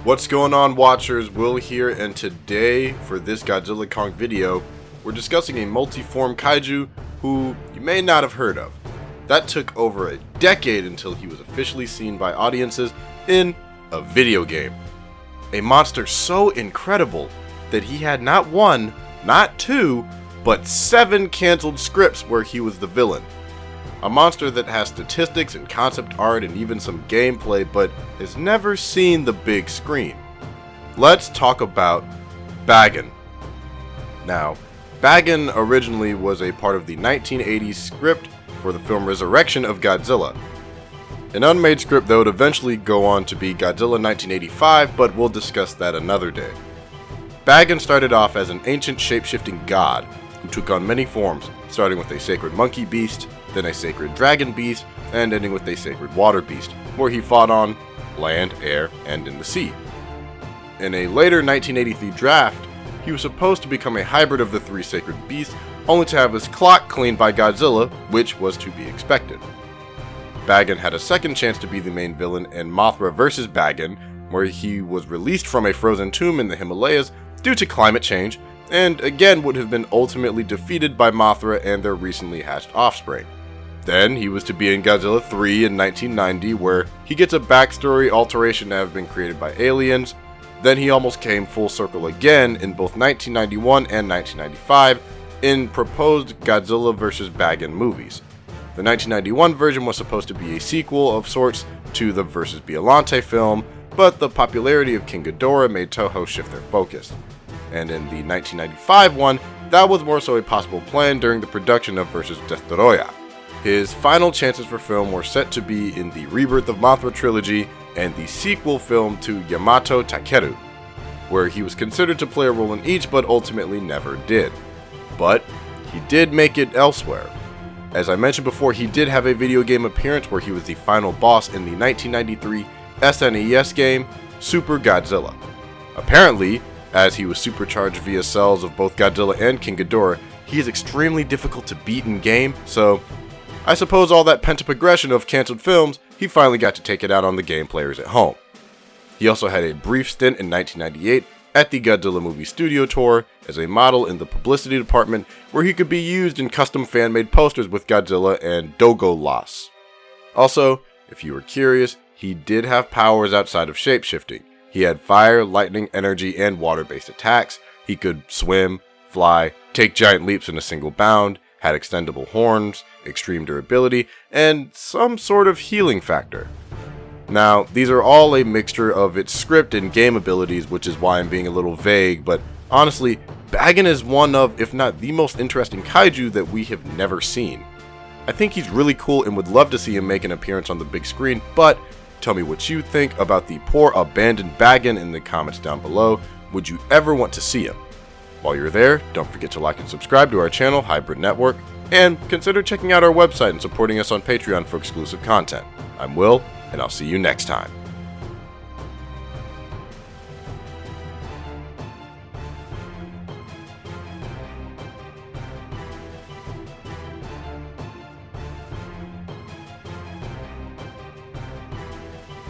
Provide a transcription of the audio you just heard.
What's going on, watchers? Will here, and today for this Godzilla Kong video we're discussing a multi-form kaiju who you may not have heard of. That took over a decade until he was officially seen by audiences in a video game. A monster so incredible that he had not one, not two, but 7 canceled scripts where he was the villain. A monster that has statistics and concept art and even some gameplay, but has never seen the big screen. Let's talk about Bagan. Now, Bagan originally was a part of the 1980s script for the film Resurrection of Godzilla. An unmade script that would eventually go on to be Godzilla 1985, but we'll discuss that another day. Bagan started off as an ancient shape-shifting god who took on many forms, starting with a sacred monkey beast, then a sacred dragon beast, and ending with a sacred water beast, where he fought on land, air, and in the sea. In a later 1983 draft, he was supposed to become a hybrid of the 3 sacred beasts, only to have his clock cleaned by Godzilla, which was to be expected. Bagan had a second chance to be the main villain in Mothra vs. Bagan, where he was released from a frozen tomb in the Himalayas due to climate change, and again would have been ultimately defeated by Mothra and their recently hatched offspring. Then he was to be in Godzilla 3 in 1990, where he gets a backstory alteration to have been created by aliens. Then he almost came full circle again in both 1991 and 1995 in proposed Godzilla vs. Bagan movies. The 1991 version was supposed to be a sequel of sorts to the vs. Biollante film, but the popularity of King Ghidorah made Toho shift their focus. And in the 1995 one, that was more so a possible plan during the production of vs. Destoroyah. His final chances for film were set to be in the Rebirth of Mothra trilogy and the sequel film to Yamato Takeru, where he was considered to play a role in each but ultimately never did. But he did make it elsewhere. As I mentioned before, he did have a video game appearance where he was the final boss in the 1993 SNES game Super Godzilla. Apparently, as he was supercharged via cells of both Godzilla and King Ghidorah, he is extremely difficult to beat in game, so I suppose all that pent-up aggression of cancelled films, he finally got to take it out on the game players at home. He also had a brief stint in 1998 at the Godzilla Movie Studio Tour as a model in the publicity department, where he could be used in custom fan-made posters with Godzilla and Dogo Loss. Also, if you were curious, he did have powers outside of shapeshifting. He had fire, lightning, energy, and water-based attacks. He could swim, fly, take giant leaps in a single bound, had extendable horns, extreme durability, and some sort of healing factor. Now, these are all a mixture of its script and game abilities, which is why I'm being a little vague, but honestly, Bagan is one of, if not the most interesting kaiju that we have never seen. I think he's really cool and would love to see him make an appearance on the big screen, but tell me what you think about the poor abandoned Bagan in the comments down below. Would you ever want to see him? While you're there, don't forget to like and subscribe to our channel, Hybrid Network, and consider checking out our website and supporting us on Patreon for exclusive content. I'm Will, and I'll see you next time.